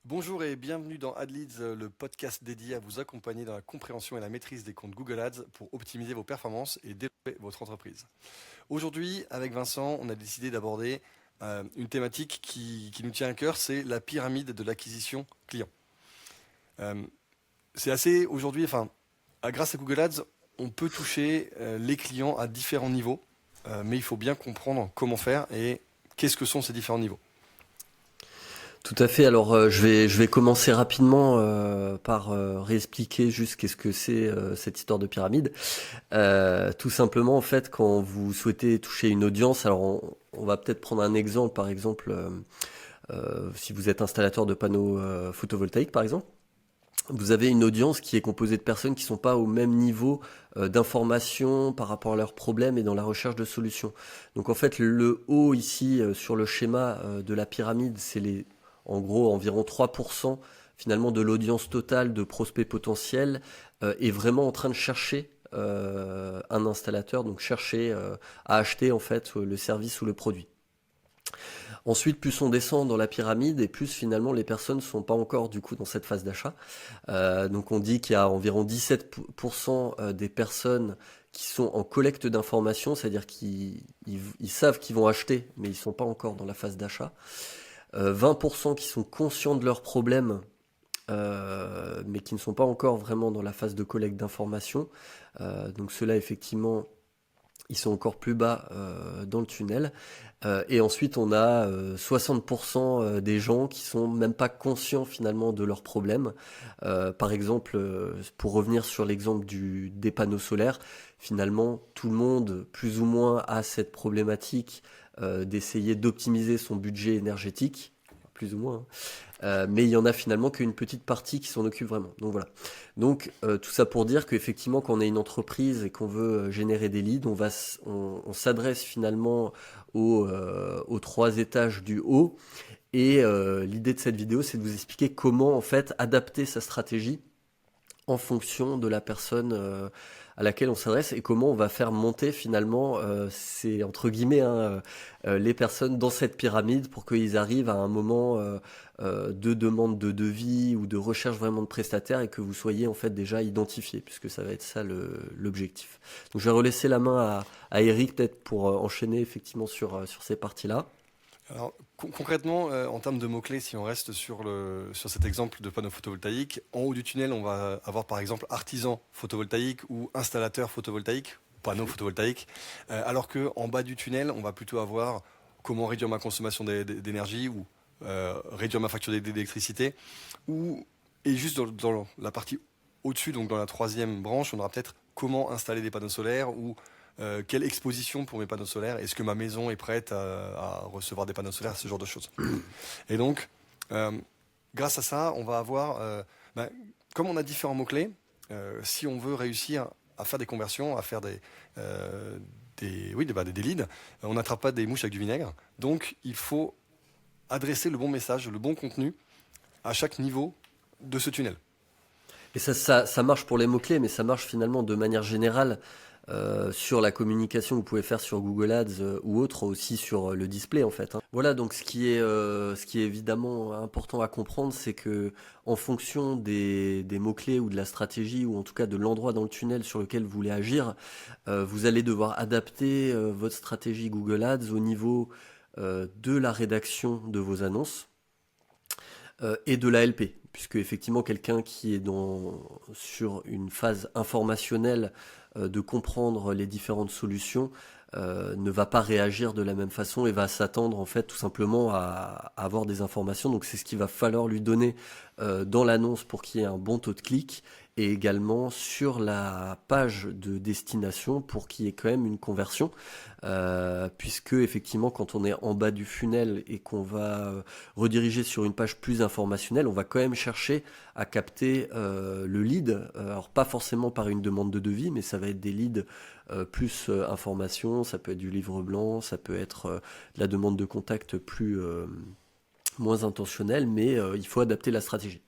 Bonjour et bienvenue dans AdLeads, le podcast dédié à vous accompagner dans la compréhension et la maîtrise des comptes Google Ads pour optimiser vos performances et développer votre entreprise. Aujourd'hui, avec Vincent, on a décidé d'aborder une thématique qui nous tient à cœur, c'est la pyramide de l'acquisition client. Euh, c'est assez aujourd'hui, grâce à Google Ads, on peut toucher les clients à différents niveaux, mais il faut bien comprendre comment faire et qu'est-ce que sont ces différents niveaux. Tout à fait. Alors, je vais commencer rapidement par réexpliquer juste qu'est-ce que c'est cette histoire de pyramide. Tout simplement, en fait, quand vous souhaitez toucher une audience, alors on va peut-être prendre un exemple, par exemple, si vous êtes installateur de panneaux photovoltaïques, par exemple. Vous avez une audience qui est composée de personnes qui ne sont pas au même niveau d'information par rapport à leurs problèmes et dans la recherche de solutions. Donc en fait, le haut ici sur le schéma de la pyramide, c'est en gros environ 3% finalement de l'audience totale de prospects potentiels est vraiment en train de chercher un installateur, donc chercher à acheter en fait le service ou le produit. Ensuite, plus on descend dans la pyramide et plus finalement les personnes ne sont pas encore du coup dans cette phase d'achat. Donc on dit qu'il y a environ 17% des personnes qui sont en collecte d'informations, c'est-à-dire qu'ils savent qu'ils vont acheter, mais ils ne sont pas encore dans la phase d'achat. 20% qui sont conscients de leurs problèmes, mais qui ne sont pas encore vraiment dans la phase de collecte d'informations. Donc ceux-là, effectivement, ils sont encore plus bas dans le tunnel. Et ensuite, on a 60% des gens qui sont même pas conscients finalement de leurs problèmes. Par exemple, pour revenir sur l'exemple des panneaux solaires, finalement, tout le monde, plus ou moins, a cette problématique d'essayer d'optimiser son budget énergétique, plus ou moins, hein. Mais il y en a finalement qu'une petite partie qui s'en occupe vraiment. Donc voilà. Donc tout ça pour dire qu'effectivement quand on est une entreprise et qu'on veut générer des leads, on s'adresse finalement aux trois étages du haut. Et l'idée de cette vidéo, c'est de vous expliquer comment en fait adapter sa stratégie en fonction de la personne à laquelle on s'adresse et comment on va faire monter finalement ces entre guillemets les personnes dans cette pyramide pour qu'ils arrivent à un moment de demande de devis ou de recherche vraiment de prestataires et que vous soyez en fait déjà identifié puisque ça va être ça l'objectif. Donc je vais relaisser la main à Eric peut-être pour enchaîner effectivement sur ces parties-là. Alors, concrètement, en termes de mots-clés, si on reste sur cet exemple de panneau photovoltaïque, en haut du tunnel, on va avoir par exemple artisan photovoltaïque ou installateur photovoltaïque, panneau photovoltaïque, alors qu'en bas du tunnel, on va plutôt avoir comment réduire ma consommation d'énergie ou réduire ma facture d'électricité. Ou, et juste dans la partie au-dessus, donc dans la troisième branche, on aura peut-être comment installer des panneaux solaires ou quelle exposition pour mes panneaux solaires? Est-ce que ma maison est prête à recevoir des panneaux solaires? Ce genre de choses. Et donc, euh, grâce à ça, on va avoir, ben, comme on a différents mots-clés, si on veut réussir à faire des conversions, à faire des leads, on n'attrape pas des mouches avec du vinaigre. Donc, il faut adresser le bon message, le bon contenu à chaque niveau de ce tunnel. Et ça marche pour les mots-clés, mais ça marche finalement de manière générale sur la communication que vous pouvez faire sur Google Ads ou autre, aussi sur le display en fait, hein. Voilà, donc ce qui est évidemment important à comprendre, c'est que en fonction des mots-clés ou de la stratégie, ou en tout cas de l'endroit dans le tunnel sur lequel vous voulez agir, vous allez devoir adapter votre stratégie Google Ads au niveau de la rédaction de vos annonces et de l'ALP, puisque effectivement quelqu'un qui est sur une phase informationnelle de comprendre les différentes solutions ne va pas réagir de la même façon et va s'attendre en fait tout simplement à avoir des informations. Donc c'est ce qu'il va falloir lui donner dans l'annonce pour qu'il y ait un bon taux de clic et également sur la page de destination pour qu'il y ait quand même une conversion, puisque effectivement quand on est en bas du funnel et qu'on va rediriger sur une page plus informationnelle, on va quand même chercher à capter le lead. Alors pas forcément par une demande de devis, mais ça va être des leads plus information, ça peut être du livre blanc, ça peut être de la demande de contact moins intentionnelle, mais il faut adapter la stratégie.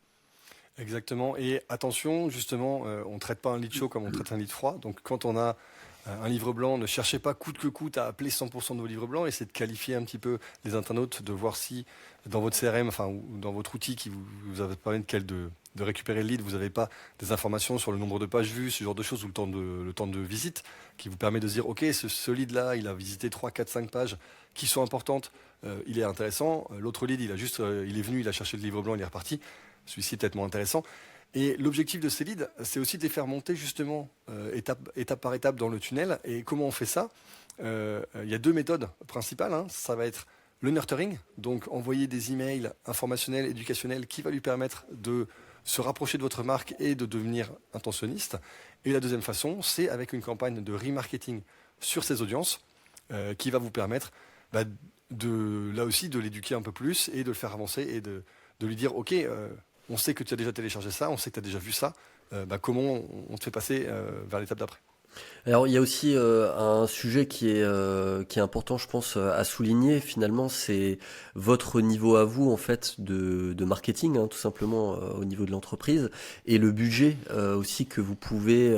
Exactement. Et attention, justement, on ne traite pas un lead chaud comme on traite un lead froid. Donc, quand on a un livre blanc, ne cherchez pas coûte que coûte à appeler 100% de vos livres blancs, essayez de qualifier un petit peu les internautes, de voir si dans votre CRM, enfin, ou dans votre outil qui vous permet de récupérer le lead, vous n'avez pas des informations sur le nombre de pages vues, ce genre de choses, ou le temps de visite, qui vous permet de se dire, ok, ce lead-là, il a visité 3, 4, 5 pages qui sont importantes, il est intéressant. L'autre lead, il est venu, il a cherché le livre blanc, il est reparti. Celui-ci est peut-être moins intéressant. Et l'objectif de ces leads, c'est aussi de les faire monter justement étape par étape dans le tunnel. Et comment on fait ça? Il y a deux méthodes principales, hein. Ça va être le nurturing, donc envoyer des emails informationnels, éducationnels, qui va lui permettre de se rapprocher de votre marque et de devenir intentionniste. Et la deuxième façon, c'est avec une campagne de remarketing sur ses audiences, qui va vous permettre là aussi de l'éduquer un peu plus et de le faire avancer et de lui dire, ok, on sait que tu as déjà téléchargé ça, on sait que tu as déjà vu ça, comment on te fait passer vers l'étape d'après? Alors il y a aussi un sujet qui est important, je pense, à souligner. Finalement, c'est votre niveau à vous en fait de marketing, hein, tout simplement au niveau de l'entreprise, et le budget aussi que vous pouvez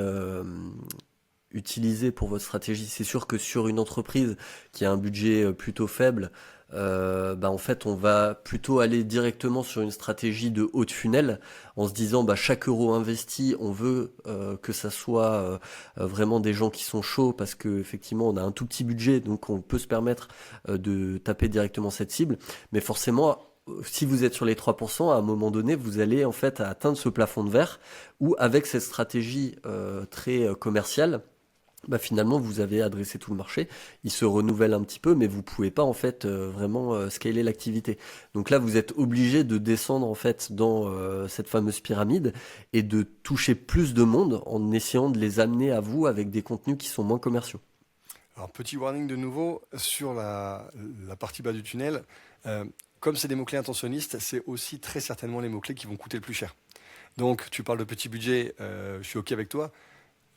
utiliser pour votre stratégie. C'est sûr que sur une entreprise qui a un budget plutôt faible, en fait, on va plutôt aller directement sur une stratégie de haut de funnel en se disant chaque euro investi, on veut que ça soit vraiment des gens qui sont chauds parce que effectivement, on a un tout petit budget, donc on peut se permettre de taper directement cette cible. Mais forcément, si vous êtes sur les 3%, à un moment donné, vous allez en fait atteindre ce plafond de verre où avec cette stratégie très commerciale, finalement, vous avez adressé tout le marché, il se renouvelle un petit peu, mais vous pouvez pas en fait vraiment scaler l'activité. Donc là, vous êtes obligé de descendre en fait dans cette fameuse pyramide et de toucher plus de monde en essayant de les amener à vous avec des contenus qui sont moins commerciaux. Alors, petit warning de nouveau sur la partie bas du tunnel. Comme c'est des mots-clés intentionnistes, c'est aussi très certainement les mots-clés qui vont coûter le plus cher. Donc, tu parles de petit budget, je suis OK avec toi.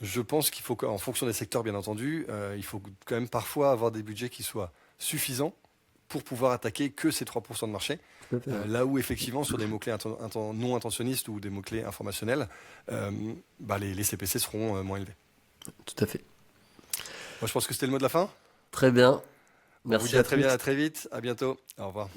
Je pense qu'il faut qu'en fonction des secteurs, bien entendu, il faut quand même parfois avoir des budgets qui soient suffisants pour pouvoir attaquer que ces 3% de marché. Tout à fait, ouais. Là où effectivement sur des mots-clés non intentionnistes ou des mots-clés informationnels, les CPC seront moins élevés. Tout à fait. Moi, je pense que c'était le mot de la fin. Très bien. On vous Merci dit à à très bien, tous. à très vite, à bientôt. Au revoir.